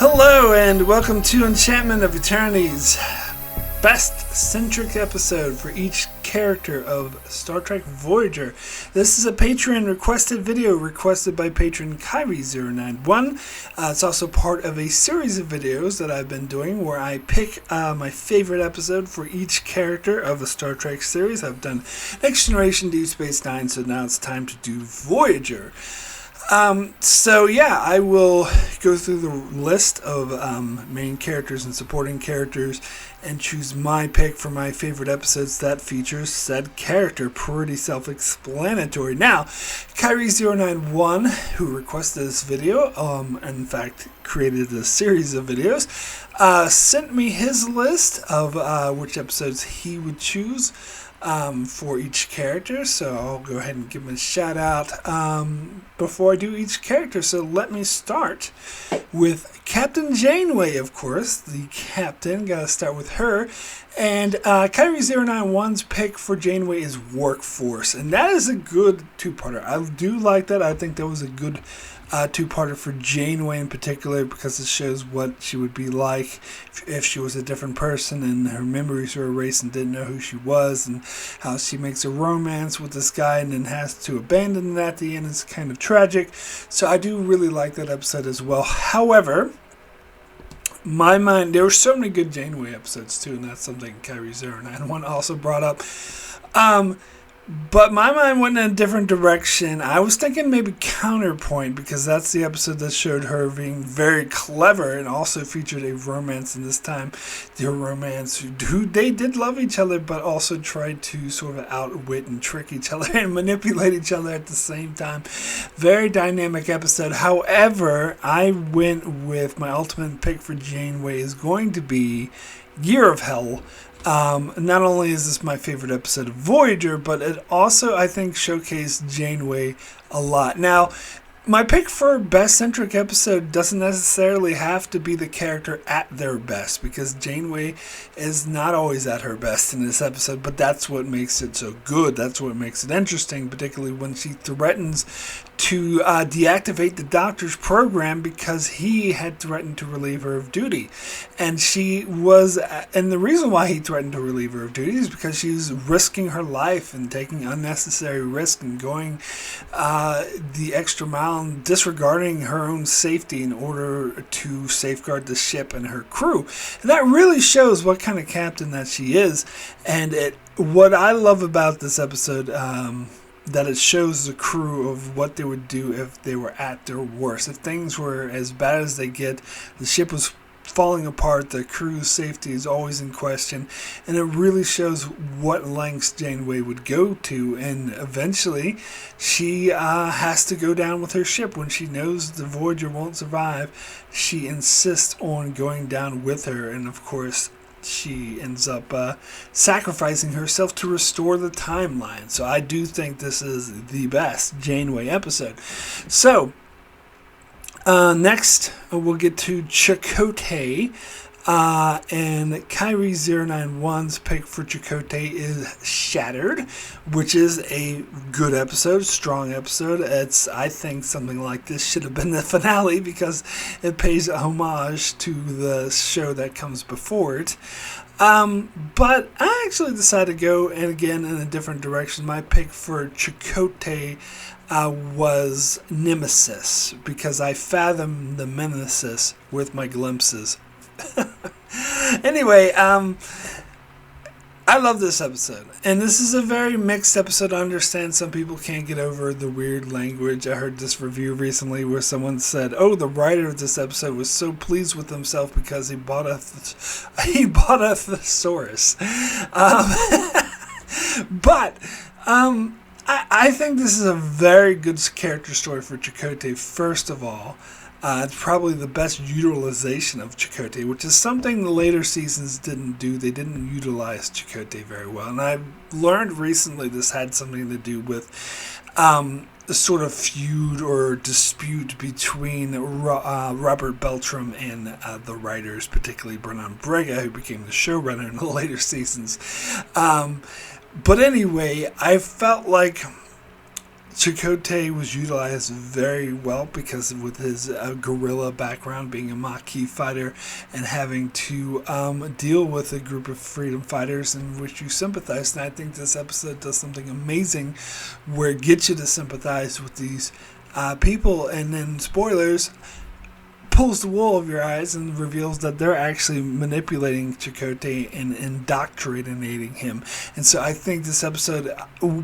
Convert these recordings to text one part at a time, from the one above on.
Hello and welcome to Enchantment of Eternity's best Centric episode for each character of Star Trek Voyager. This is a Patreon requested video requested by patron Kyrie091. It's also part of a series of videos that I've been doing where I pick my favorite episode for each character of a Star Trek series. I've done Next Generation, Deep Space Nine, so now it's time to do Voyager. I will go through the list of main characters and supporting characters and choose my pick for my favorite episodes that features said character. Pretty self-explanatory. Now, Kyrie091, who requested this video, in fact created a series of videos, sent me his list of which episodes he would choose for each character, so I'll go ahead and give him a shout out before I do each character. So let me start with Captain Janeway, of course, the captain. Gotta start with her. And Kyrie091's pick for Janeway is Workforce, and that is a good two-parter. I do like that. I think that was a good two-parter for Janeway in particular because it shows what she would be like if she was a different person and her memories were erased and didn't know who she was, and how she makes a romance with this guy and then has to abandon it at the end. It's kind of tragic. So I do really like that episode as well. However, my mind, there were so many good Janeway episodes too, and that's something Kyrie091 also brought up. But my mind went in a different direction. I was thinking maybe Counterpoint, because that's the episode that showed her being very clever and also featured a romance, and this time their romance, who they did love each other but also tried to sort of outwit and trick each other and manipulate each other at the same time. Very dynamic episode. However, I went with my ultimate pick for Janeway is going to be Year of Hell. Not only is this my favorite episode of Voyager, but it also, I think, showcased Janeway a lot. Now, my pick for best Centric episode doesn't necessarily have to be the character at their best, because Janeway is not always at her best in this episode, but that's what makes it so good. That's what makes it interesting, particularly when she threatens to deactivate the doctor's program because he had threatened to relieve her of duty. And she was, and the reason why he threatened to relieve her of duty is because she was risking her life and taking unnecessary risk and going the extra mile and disregarding her own safety in order to safeguard the ship and her crew. And that really shows what kind of captain that she is. And what I love about this episode, that it shows the crew of what they would do if they were at their worst. If things were as bad as they get, the ship was falling apart, the crew's safety is always in question, and it really shows what lengths Janeway would go to, and eventually she has to go down with her ship. When she knows the Voyager won't survive, she insists on going down with her, and of course she ends up sacrificing herself to restore the timeline. So I do think this is the best Janeway episode. So next we'll get to Chote, and Kyrie091's pick for Chote is Shattered, which is a good episode, strong episode. It's, I think, something like this should have been the finale because it pays homage to the show that comes before it. But I actually decided to go, and again, in a different direction. My pick for Chote was Nemesis, because I fathom the menaces with my glimpses. Anyway, I love this episode, and this is a very mixed episode. I understand some people can't get over the weird language. I heard this review recently where someone said, "Oh, the writer of this episode was so pleased with himself because he bought a thesaurus." But I think this is a very good character story for Chote. First of all, it's probably the best utilization of Chote, which is something the later seasons didn't do. They didn't utilize Chote very well. And I've learned recently this had something to do with the sort of feud or dispute between Robert Beltram and the writers, particularly Brennan Braga, who became the showrunner in the later seasons. But anyway, I felt like Chote was utilized very well because with his guerrilla background, being a Maquis fighter and having to deal with a group of freedom fighters in which you sympathize. And I think this episode does something amazing where it gets you to sympathize with these people, and then, spoilers, pulls the wool over your eyes and reveals that they're actually manipulating Chote and indoctrinating him. And so I think this episode,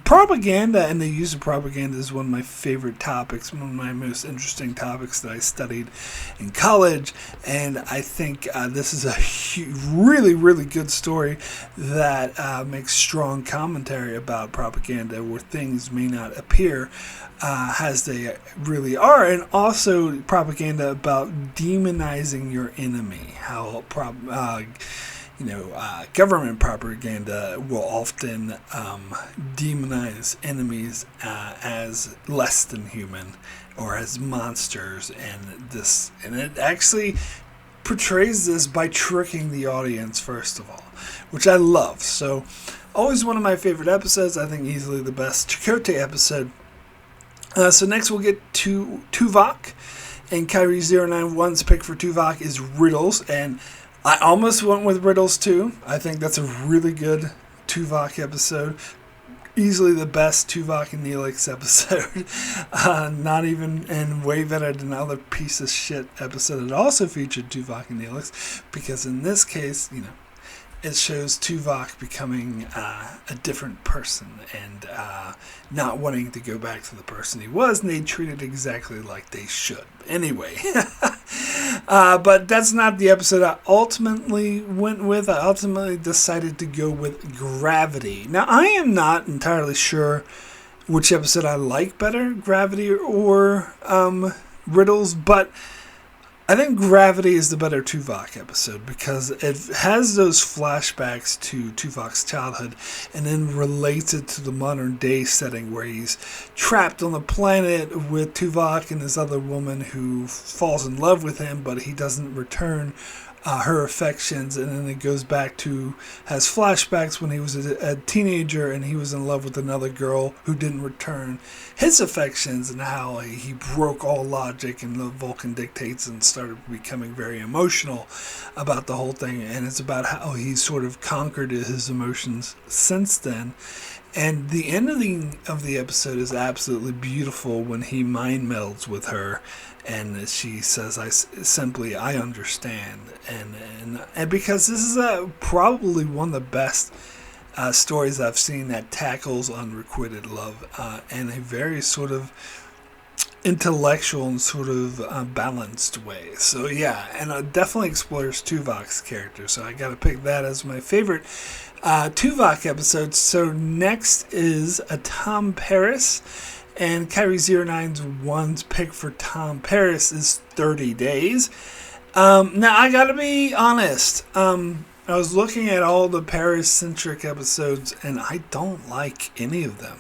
propaganda and the use of propaganda is one of my favorite topics, one of my most interesting topics that I studied in college. And I think this is a really, really good story that makes strong commentary about propaganda where things may not appear as they really are, and also propaganda about demonizing your enemy. How government propaganda will often demonize enemies as less than human or as monsters, and it actually portrays this by tricking the audience first of all, which I love. So, always one of my favorite episodes. I think easily the best Chote episode. So next we'll get to Tuvok, and Kyrie091's pick for Tuvok is Riddles, and I almost went with Riddles too. I think that's a really good Tuvok episode. Easily the best Tuvok and Neelix episode. Not even, and way better than another piece of shit episode that also featured Tuvok and Neelix, because in this case, it shows Tuvok becoming a different person and not wanting to go back to the person he was, and they treat it exactly like they should. Anyway, but that's not the episode I ultimately went with. I ultimately decided to go with Gravity. Now, I am not entirely sure which episode I like better, Gravity or Riddles, but I think Gravity is the better Tuvok episode because it has those flashbacks to Tuvok's childhood and then relates it to the modern day setting where he's trapped on the planet with Tuvok and this other woman who falls in love with him, but he doesn't return her affections, and then it goes back to, has flashbacks when he was a teenager and he was in love with another girl who didn't return his affections, and how he broke all logic and the Vulcan dictates and started becoming very emotional about the whole thing. And it's about how he's sort of conquered his emotions since then. And the ending of the episode is absolutely beautiful when he mind melds with her, and she says, I understand. And because this is probably one of the best stories I've seen that tackles unrequited love in a very sort of intellectual and sort of balanced way. So yeah, and it definitely explores Tuvok's character. So I got to pick that as my favorite Tuvok episode. So next is a Tom Paris, and Kyrie091's pick for Tom Paris is 30 Days. Now I gotta be honest, I was looking at all the Paris-centric episodes, and I don't like any of them.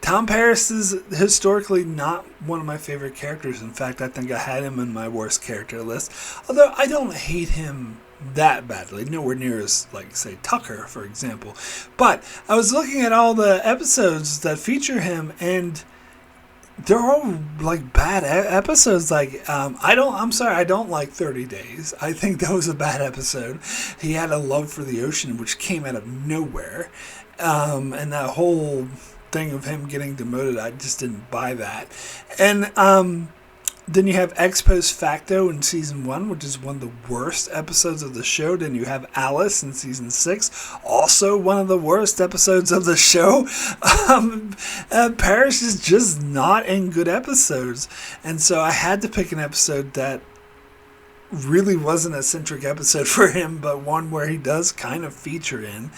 Tom Paris is historically not one of my favorite characters. In fact, I think I had him in my worst character list, although I don't hate him that badly, nowhere near as, like, say, Tucker, for example. But I was looking at all the episodes that feature him, and they're all like bad episodes. Like, I don't like 30 Days. I think that was a bad episode. He had a love for the ocean, which came out of nowhere. And that whole thing of him getting demoted, I just didn't buy that. And then you have Ex Post Facto in Season 1, which is one of the worst episodes of the show. Then you have Alice in Season 6, also one of the worst episodes of the show. Paris is just not in good episodes. And so I had to pick an episode that really wasn't a centric episode for him, but one where he does kind of feature in.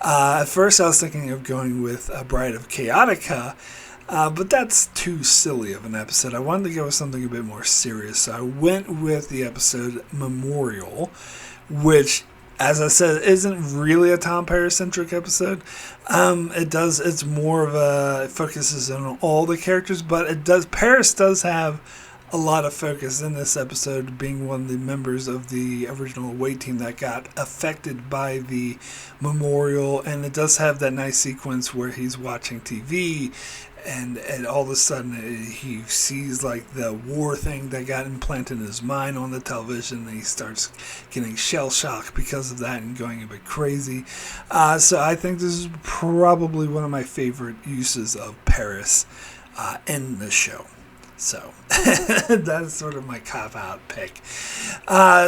At first I was thinking of going with A Bride of Chaotica, but that's too silly of an episode. I wanted to go with something a bit more serious, so I went with the episode Memorial, which, as I said, isn't really a Tom Paris-centric episode. It focuses on all the characters, but Paris does have a lot of focus in this episode, being one of the members of the original away team that got affected by the memorial. And it does have that nice sequence where he's watching TV and all of a sudden he sees like the war thing that got implanted in his mind on the television, and he starts getting shell shocked because of that and going a bit crazy. So I think this is probably one of my favorite uses of Paris in the show. So that's sort of my cop-out pick.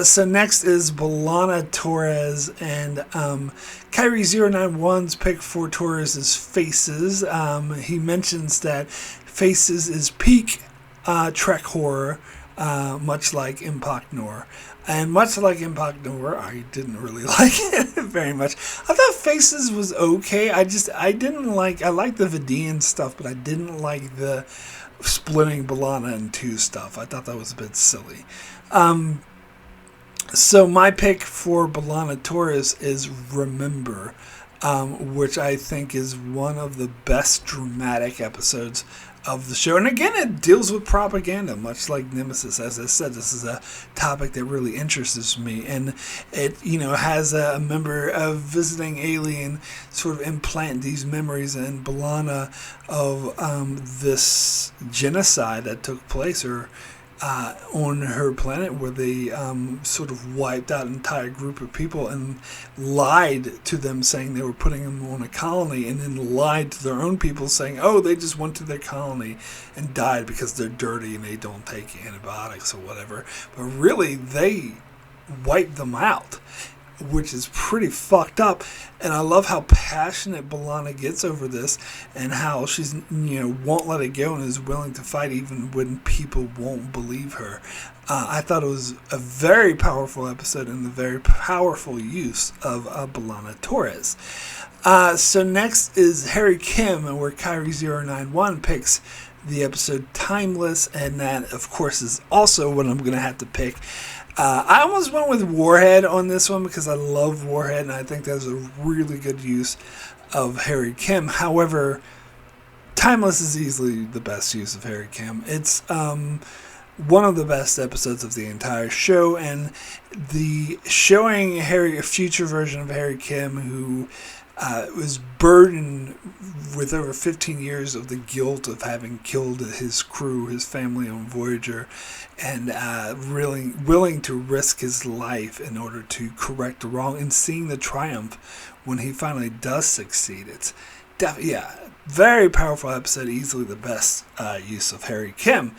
So next is Balana Torres, and Kyrie091's pick for Torres is Faces. He mentions that Faces is peak Trek horror, much like Impact Noir. And much like Impact Noir, I didn't really like it very much. I thought Faces was okay. I liked the Vidian stuff, but I didn't like the splitting Balana in two stuff. I thought that was a bit silly. So my pick for Balana Torres is Remember, which I think is one of the best dramatic episodes of the show. And again, it deals with propaganda, much like Nemesis. As I said, this is a topic that really interests me. And it, has a member of visiting alien sort of implant these memories in Balana of this genocide that took place, or on her planet, where they sort of wiped out an entire group of people and lied to them, saying they were putting them on a colony, and then lied to their own people saying, oh, they just went to their colony and died because they're dirty and they don't take antibiotics or whatever. But really, they wiped them out, which is pretty fucked up. And I love how passionate Balana gets over this, and how she's, won't let it go and is willing to fight even when people won't believe her. I thought it was a very powerful episode and a very powerful use of Balana Torres. So next is Harry Kim, and where Kyrie091 picks the episode Timeless, and that, of course, is also what I'm going to have to pick. I almost went with Warhead on this one because I love Warhead, and I think that's a really good use of Harry Kim. However, Timeless is easily the best use of Harry Kim. It's one of the best episodes of the entire show, and the showing a future version of Harry Kim who was burdened with over 15 years of the guilt of having killed his crew, his family on Voyager, and really willing to risk his life in order to correct the wrong, and seeing the triumph when he finally does succeed. It's very powerful episode, easily the best use of Harry Kim.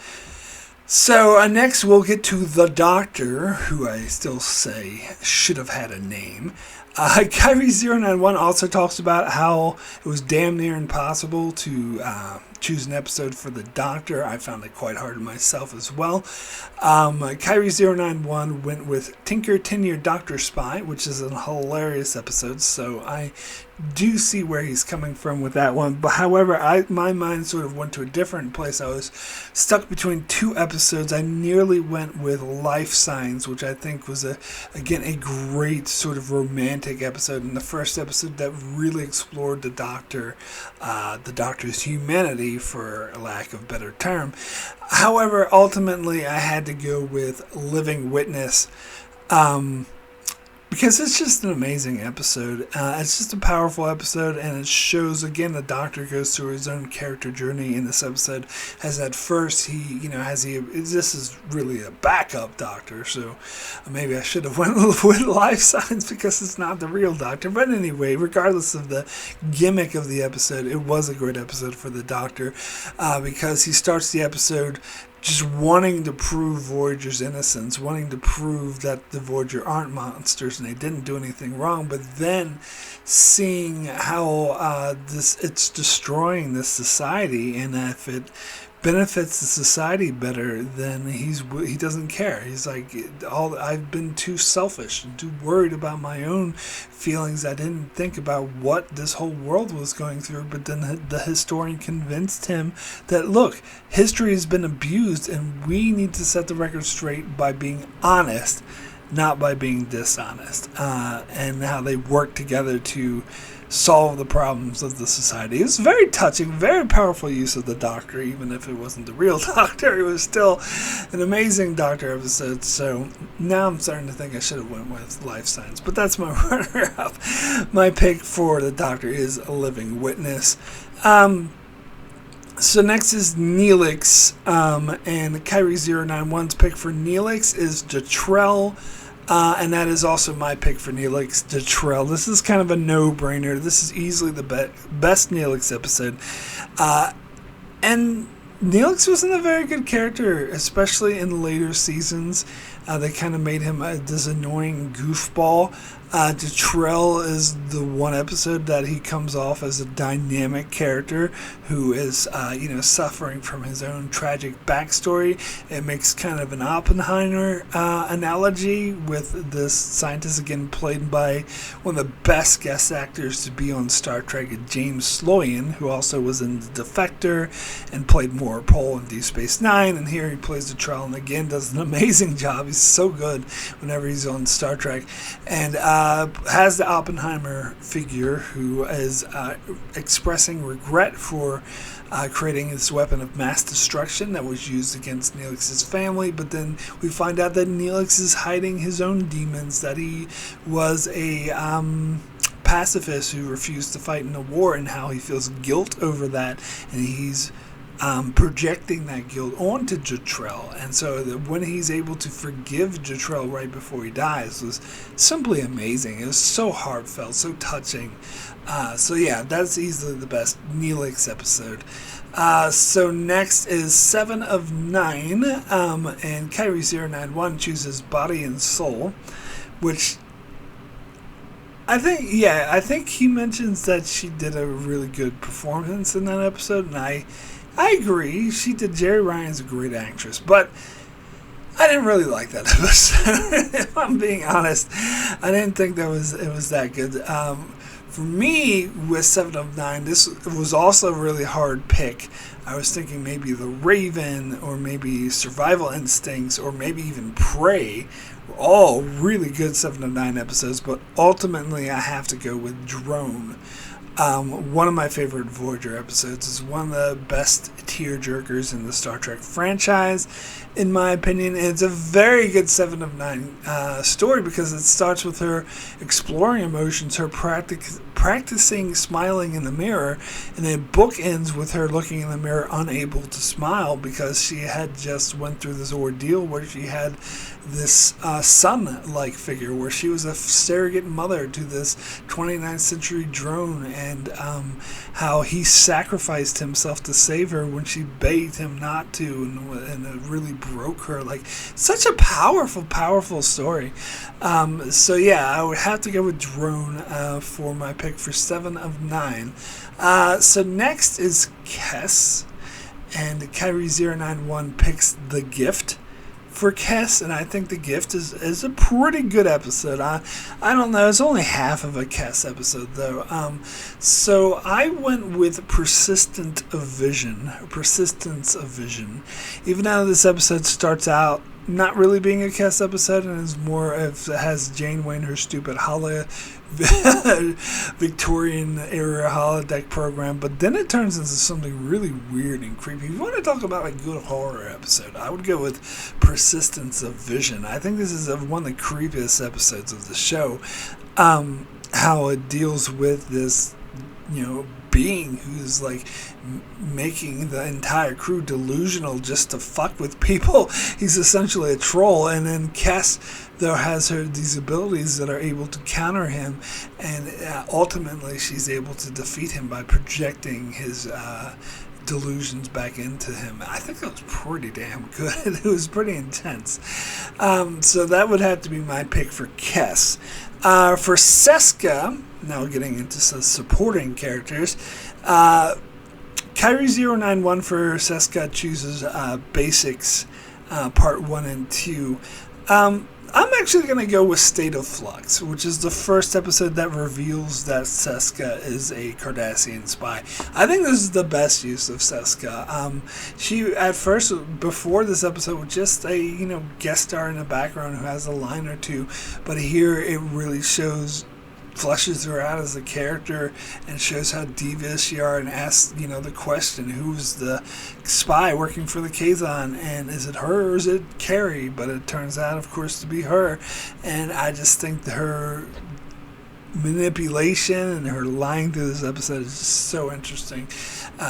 So next we'll get to the Doctor, who I still say should have had a name. Kyrie091 also talks about how it was damn near impossible to choose an episode for the Doctor. I found it quite hard myself as well. Kyrie091 went with Tinker Tenure Doctor Spy, which is a hilarious episode, so I do see where he's coming from with that one. But however, my mind sort of went to a different place. I was stuck between two episodes. I nearly went with Life Signs, which I think was a great sort of romantic episode, and the first episode that really explored the Doctor's humanity, for lack of a better term. However, ultimately I had to go with Living Witness, because it's just an amazing episode. It's just a powerful episode, and it shows, again, the Doctor goes through his own character journey in this episode. As at first, this is really a backup Doctor, so maybe I should have went with Life Signs because it's not the real Doctor. But anyway, regardless of the gimmick of the episode, it was a great episode for the Doctor, because he starts the episode just wanting to prove Voyager's innocence, wanting to prove that the Voyager aren't monsters and they didn't do anything wrong, but then seeing how it's destroying this society, and if it benefits the society better, then he doesn't care. He's like, I've been too selfish and too worried about my own feelings. I didn't think about what this whole world was going through. But then the historian convinced him that, look, history has been abused and we need to set the record straight by being honest, not by being dishonest. And how they work together to solve the problems of the society. It was very touching, very powerful use of the Doctor, even if it wasn't the real Doctor. It was still an amazing Doctor episode. So now I'm starting to think I should have went with Life Science, but that's my runner-up. My pick for the Doctor is A Living Witness. So next is Neelix, and Kyrie091's pick for Neelix is Detrell. And that is also my pick for Neelix, Detrell. This is kind of a no-brainer. This is easily the best Neelix episode. And Neelix wasn't a very good character, especially in later seasons. They kind of made him this annoying goofball. Detrell is the one episode that he comes off as a dynamic character who is, suffering from his own tragic backstory. It makes kind of an Oppenheimer analogy with this scientist, again played by one of the best guest actors to be on Star Trek, James Sloyan, who also was in The Defector and played Morpole in Deep Space Nine. And here he plays Detrell, and again does an amazing job. He's so good whenever he's on Star Trek, and has the Oppenheimer figure who is expressing regret for creating this weapon of mass destruction that was used against Neelix's family. But then we find out that Neelix is hiding his own demons, that he was a pacifist who refused to fight in the war, and how he feels guilt over that, and he's projecting that guilt onto Detrell. And so when he's able to forgive Detrell right before he dies was simply amazing. It was so heartfelt, so touching. So yeah, that's easily the best Neelix episode. So next is 7 of 9, and Kyrie091 chooses Body and Soul, which I think he mentions that she did a really good performance in that episode, and I agree. She did. Jerry Ryan's a great actress, but I didn't really like that episode. If I'm being honest, I didn't think it was that good. For me, with 7 of 9, this was also a really hard pick. I was thinking maybe The Raven, or maybe Survival Instincts, or maybe even Prey. Were all really good 7 of 9 episodes, but ultimately I have to go with Drone. One of my favorite Voyager episodes. Is one of the best tearjerkers in the Star Trek franchise, in my opinion. It's a very good 7 of 9 story, because it starts with her exploring emotions, her practicing smiling in the mirror, and then bookends with her looking in the mirror unable to smile because she had just went through this ordeal where she had this son-like figure, where she was a surrogate mother to this 29th century drone, and how he sacrificed himself to save her when she begged him not to, and it really broke her. Like, such a powerful story. So yeah, I would have to go with Drone for my pick for 7 of 9. So next is Kess, and Kyrie091 picks The Gift for Kess, and I think The Gift is a pretty good episode. I don't know, it's only half of a Kess episode though. So I went with Persistence of Vision. Even though this episode starts out not really being a Kess episode, and is more of, it has Janeway and her stupid Victorian era holodeck program, but then it turns into something really weird and creepy. If you want to talk about a good horror episode, I would go with Persistence of Vision. I think this is one of the creepiest episodes of the show. How it deals with this, being who's like making the entire crew delusional just to fuck with people. He's essentially a troll, and then Kess though has these abilities that are able to counter him, and ultimately she's able to defeat him by projecting his delusions back into him. I think that was pretty damn good. It was pretty intense. So that would have to be my pick for Kess. For Seska, now getting into some supporting characters, Kyrie091 for Seska chooses Basics Part 1 and 2. I'm actually going to go with State of Flux, which is the first episode that reveals that Seska is a Cardassian spy. I think this is the best use of Seska. She, at first, before this episode, was just a guest star in the background who has a line or two, but here it really shows fleshes her out as a character and shows how devious she are and asks, the question, who's the spy working for the Kazon, and is it her or is it Carrie? But it turns out, of course, to be her. And I just think her manipulation and her lying through this episode is just so interesting.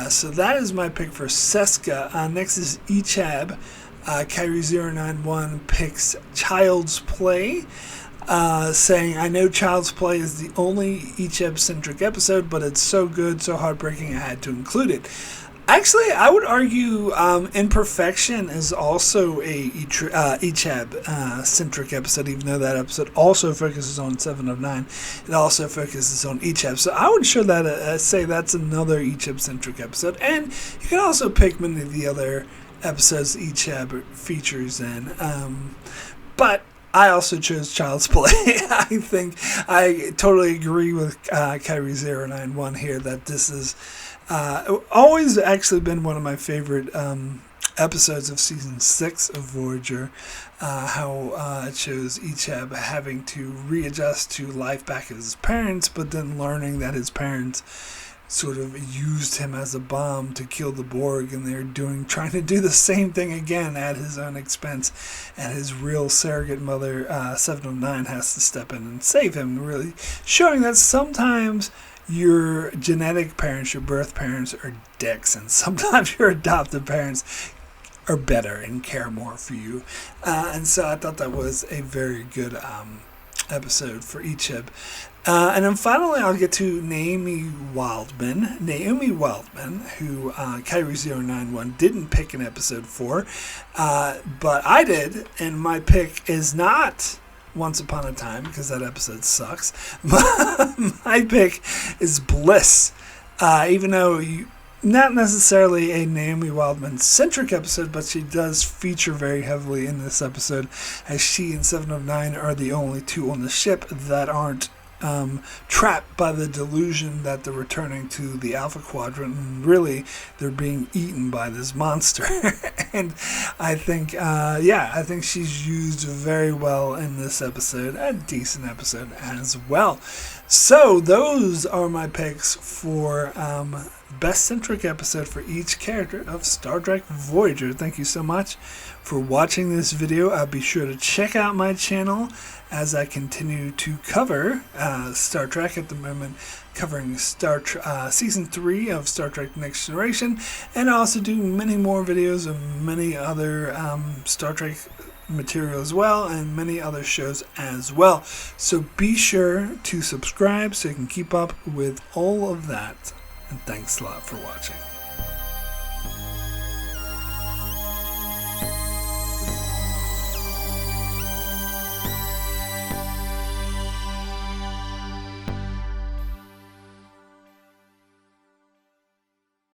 So that is my pick for Seska. Next is Ichab. Kyrie091 picks Child's Play, saying, I know Child's Play is the only Ichab-centric episode, but it's so good, so heartbreaking, I had to include it. Actually, I would argue Imperfection is also a Ichab-centric episode, even though that episode also focuses on 7 of 9. It also focuses on Ichab. So I would say that's another Ichab-centric episode. And you can also pick many of the other episodes Ichab features in. But I also chose Child's Play. I think I totally agree with Kyrie091 here that this is always actually been one of my favorite episodes of season 6 of Voyager. How it shows Ichab having to readjust to life back as his parents, but then learning that his parents sort of used him as a bomb to kill the Borg, and they're trying to do the same thing again at his own expense, and his real surrogate mother, 7 of 9, has to step in and save him, really showing that sometimes your genetic parents, your birth parents, are dicks, and sometimes your adoptive parents are better and care more for you. And so I thought that was a very good episode for Ichab. And then finally, I'll get to Naomi Wildman, who Kyrie091 didn't pick an episode for, but I did, and my pick is not Once Upon a Time, because that episode sucks. My pick is Bliss, even though not necessarily a Naomi Wildman-centric episode, but she does feature very heavily in this episode, as she and 7 of 9 are the only two on the ship that aren't trapped by the delusion that they're returning to the Alpha Quadrant, and really they're being eaten by this monster. And I think she's used very well in this episode, a decent episode as well. So those are my picks for best centric episode for each character of Star Trek Voyager. Thank you so much for watching this video. Be sure to check out my channel as I continue to cover Star Trek, at the moment covering Season 3 of Star Trek Next Generation, and I also do many more videos of many other Star Trek material as well, and many other shows as well. So be sure to subscribe so you can keep up with all of that. And thanks a lot for watching.